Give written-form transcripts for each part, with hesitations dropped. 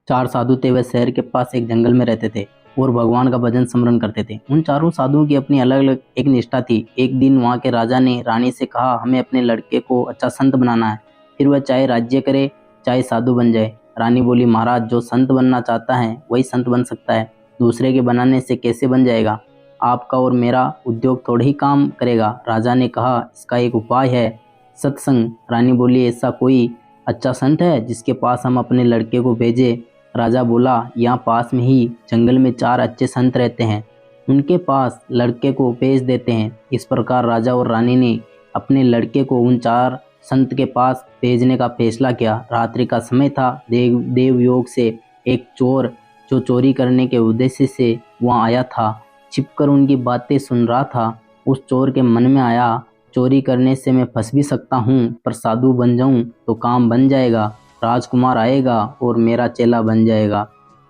चार साधु थे। वह शहर के पास एक जंगल में रहते थे और भगवान का भजन स्मरण करते थे। उन चारों साधुओं की अपनी अलग अलग एक निष्ठा थी। एक दिन वहाँ के राजा ने रानी से कहा, हमें अपने लड़के को अच्छा संत बनाना है, फिर वह चाहे राज्य करे चाहे साधु बन जाए। रानी बोली, महाराज, जो संत बनना चाहता है वही संत बन सकता है, दूसरे के बनाने से कैसे बन जाएगा? आपका और मेरा उद्योग थोड़ा ही काम करेगा। राजा ने कहा, इसका एक उपाय है, सत्संग। रानी बोली, ऐसा कोई अच्छा संत है जिसके पास हम अपने लड़के को भेजें? राजा बोला, यहाँ पास में ही जंगल में चार अच्छे संत रहते हैं, उनके पास लड़के को भेज देते हैं। इस प्रकार राजा और रानी ने अपने लड़के को उन चार संत के पास भेजने का फैसला किया। रात्रि का समय था। देवयोग से एक चोर जो चोरी करने के उद्देश्य से वहाँ आया था, छिपकर उनकी बातें सुन रहा था। उस चोर के मन में आया, चोरी करने से मैं फंस भी सकता हूँ, पर साधु बन जाऊँ तो काम बन जाएगा, राजकुमार आएगा और मेरा चेला बन जाएगा,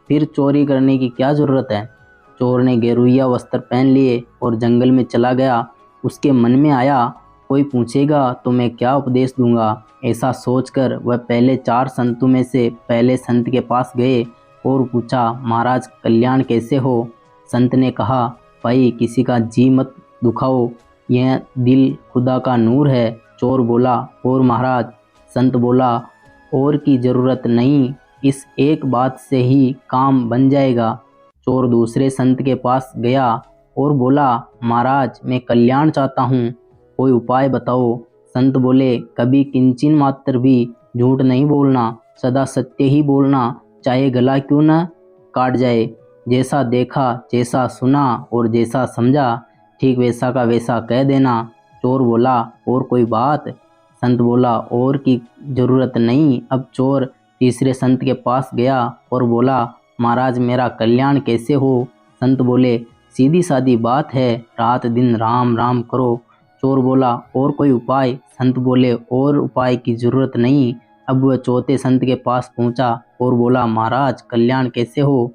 फिर चोरी करने की क्या ज़रूरत है। चोर ने गेरुइया वस्त्र पहन लिए और जंगल में चला गया। उसके मन में आया, कोई पूछेगा तो मैं क्या उपदेश दूंगा। ऐसा सोचकर वह पहले चार संतों में से पहले संत के पास गए और पूछा, महाराज, कल्याण कैसे हो? संत ने कहा, भाई, किसी का जी मत दुखाओ, यह दिल खुदा का नूर है। चोर बोला, और महाराज? संत बोला, और की ज़रूरत नहीं, इस एक बात से ही काम बन जाएगा। चोर दूसरे संत के पास गया और बोला, महाराज, मैं कल्याण चाहता हूँ, कोई उपाय बताओ। संत बोले, कभी किंचिन मात्र भी झूठ नहीं बोलना, सदा सत्य ही बोलना, चाहे गला क्यों न काट जाए। जैसा देखा, जैसा सुना और जैसा समझा, ठीक वैसा का वैसा कह देना। चोर बोला, और कोई बात? संत बोला, और की ज़रूरत नहीं। अब चोर तीसरे संत के पास गया और बोला, महाराज, मेरा कल्याण कैसे हो? संत बोले, सीधी सादी बात है, रात दिन राम राम करो। चोर बोला, और कोई उपाय? संत बोले, और उपाय की ज़रूरत नहीं। अब वह चौथे संत के पास पहुंचा और बोला, महाराज, कल्याण कैसे हो?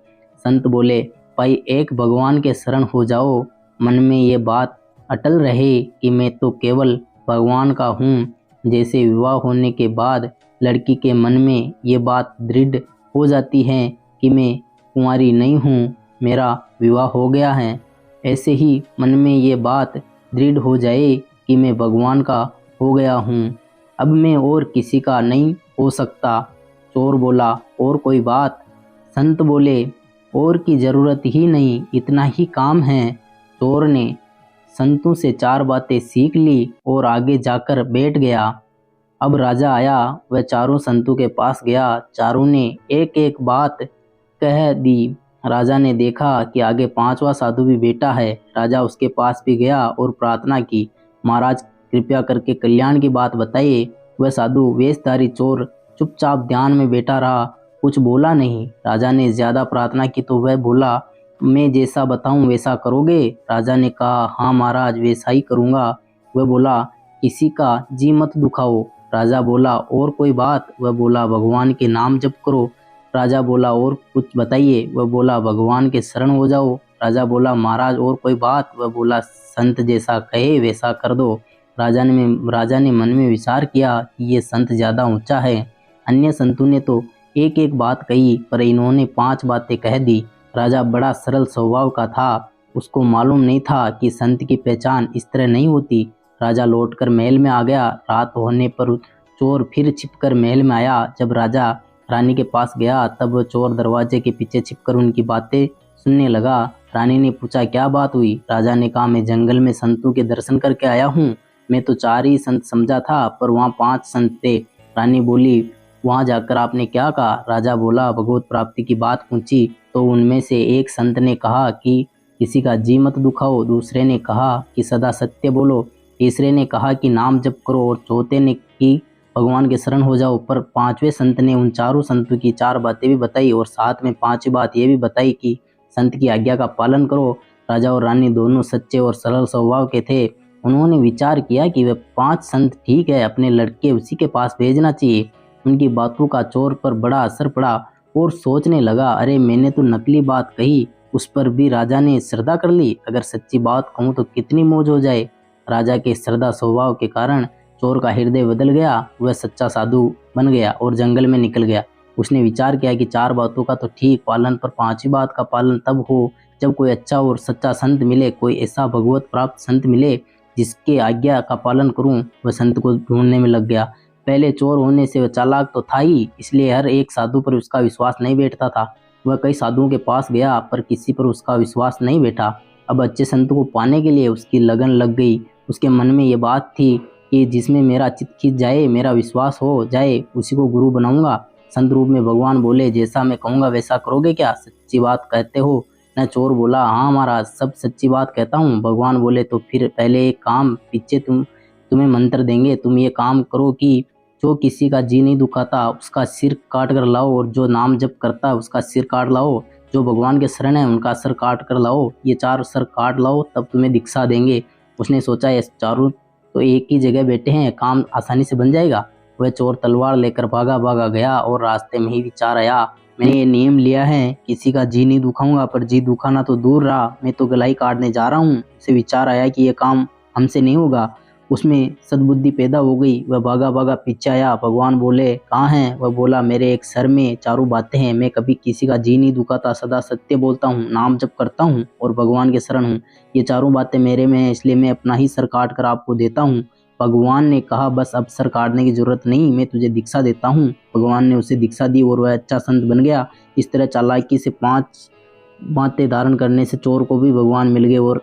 संत बोले, भाई, एक भगवान के शरण हो जाओ, मन में ये बात अटल रहे कि मैं तो केवल भगवान का हूँ। जैसे विवाह होने के बाद लड़की के मन में ये बात दृढ़ हो जाती है कि मैं कुंवारी नहीं हूँ, मेरा विवाह हो गया है, ऐसे ही मन में ये बात दृढ़ हो जाए कि मैं भगवान का हो गया हूँ, अब मैं और किसी का नहीं हो सकता। चोर बोला, और कोई बात? संत बोले, और की ज़रूरत ही नहीं, इतना ही काम है। चोर ने संतों से चार बातें सीख ली और आगे जाकर बैठ गया। अब राजा आया, वह चारों संतों के पास गया। चारों ने एक एक बात कह दी। राजा ने देखा कि आगे पांचवा साधु भी बैठा है। राजा उसके पास भी गया और प्रार्थना की, महाराज, कृपया करके कल्याण की बात बताइए। वह साधु वेशधारी चोर चुपचाप ध्यान में बैठा रहा, कुछ बोला नहीं। राजा ने ज़्यादा प्रार्थना की तो वह बोला, मैं जैसा बताऊं वैसा करोगे? राजा ने कहा, हाँ महाराज, वैसा ही करूँगा। वह बोला, किसी का जी मत दुखाओ। राजा बोला, और कोई बात? वह बोला, भगवान के नाम जप करो। राजा बोला, और कुछ बताइए। वह बोला, भगवान के शरण हो जाओ। राजा बोला, महाराज, और कोई बात? वह बोला, संत जैसा कहे वैसा कर दो। राजा ने मन में विचार किया कि ये संत ज़्यादा ऊंचा है। अन्य संतों ने तो एक एक बात कही, पर इन्होंने 5 बातें कह दी। राजा बड़ा सरल स्वभाव का था, उसको मालूम नहीं था कि संत की पहचान इस तरह नहीं होती। राजा लौटकर महल में आ गया। रात होने पर चोर फिर छिपकर महल में आया। जब राजा रानी के पास गया तब वह चोर दरवाजे के पीछे छिपकर उनकी बातें सुनने लगा। रानी ने पूछा, क्या बात हुई? राजा ने कहा, मैं जंगल में संतों के दर्शन करके आया हूँ। मैं तो 4 ही संत समझा था, पर वहाँ 5 संत थे। रानी बोली, वहाँ जाकर आपने क्या कहा? राजा बोला, भगवत प्राप्ति की बात पूछी तो उनमें से एक संत ने कहा कि किसी का जी मत दुखाओ, दूसरे ने कहा कि सदा सत्य बोलो, तीसरे ने कहा कि नाम जप करो और चौथे ने कि भगवान के शरण हो जाओ। पर 5वें संत ने उन चारों संतों की 4 बातें भी बताई और साथ में 5वीं बात ये भी बताई कि संत की आज्ञा का पालन करो। राजा और रानी दोनों सच्चे और सरल स्वभाव के थे। उन्होंने विचार किया कि वे 5 संत ठीक है, अपने लड़के उसी के पास भेजना चाहिए। उनकी बातों का चोर पर बड़ा असर पड़ा और सोचने लगा, अरे मैंने तो नकली बात कही, उस पर भी राजा ने श्रद्धा कर ली। अगर सच्ची बात कहूँ तो कितनी मौज हो जाए। राजा के श्रद्धा स्वभाव के कारण चोर का हृदय बदल गया। वह सच्चा साधु बन गया और जंगल में निकल गया। उसने विचार किया कि 4 बातों का तो ठीक पालन, पर 5वीं बात का पालन तब हो जब कोई अच्छा और सच्चा संत मिले, कोई ऐसा भगवत प्राप्त संत मिले जिसके आज्ञा का पालन करूं। वह संत को ढूंढने में लग गया। पहले चोर होने से वह चालाक तो था ही, इसलिए हर एक साधु पर उसका विश्वास नहीं बैठता था। वह कई साधुओं के पास गया पर किसी पर उसका विश्वास नहीं बैठा। अब अच्छे संत को पाने के लिए उसकी लगन लग गई। उसके मन में ये बात थी कि जिसमें मेरा चित्त खिंच जाए, मेरा विश्वास हो जाए, उसी को गुरु बनाऊंगा। संत रूप में भगवान बोले, जैसा मैं कहूँगा वैसा करोगे क्या? सच्ची बात कहते हो न? चोर बोला, हाँ महाराज, सब सच्ची बात कहता हूँ। भगवान बोले, तो फिर पहले एक काम, पीछे तुम्हें मंत्र देंगे, तुम ये काम करो कि जो किसी का जी नहीं दुखाता उसका सिर काट कर लाओ, और जो नाम जप करता है उसका सिर काट लाओ, जो भगवान के शरण है उनका सर काट कर लाओ। ये 4 सर काट लाओ, तब तुम्हें दीक्षा देंगे। उसने सोचा, ये चारों तो एक ही जगह बैठे हैं, काम आसानी से बन जाएगा। वह चोर तलवार लेकर भागा भागा गया और रास्ते में ही विचार आया, मैंने ये नियम लिया है, किसी का जी नहीं दुखाऊंगा, पर जी दुखाना तो दूर रहा, मैं तो गलाई काटने जा रहा हूँ। उसे विचार आया कि ये काम हमसे नहीं होगा। उसमें सद्बुद्धि पैदा हो गई। वह भागा भागा पीछे आया। भगवान बोले, कहाँ हैं? वह बोला, मेरे एक सर में 4 बातें हैं, मैं कभी किसी का जी नहीं दुखाता, सदा सत्य बोलता हूँ, नाम जप करता हूँ और भगवान के शरण हूँ। ये 4 बातें मेरे में हैं, इसलिए मैं अपना ही सर काट कर आपको देता हूँ। भगवान ने कहा, बस अब सर काटने की जरूरत नहीं, मैं तुझे दीक्षा देता हूँ। भगवान ने उसे दीक्षा दी और वह अच्छा संत बन गया। इस तरह चालाकी से 5 बातें धारण करने से चोर को भी भगवान मिल गए और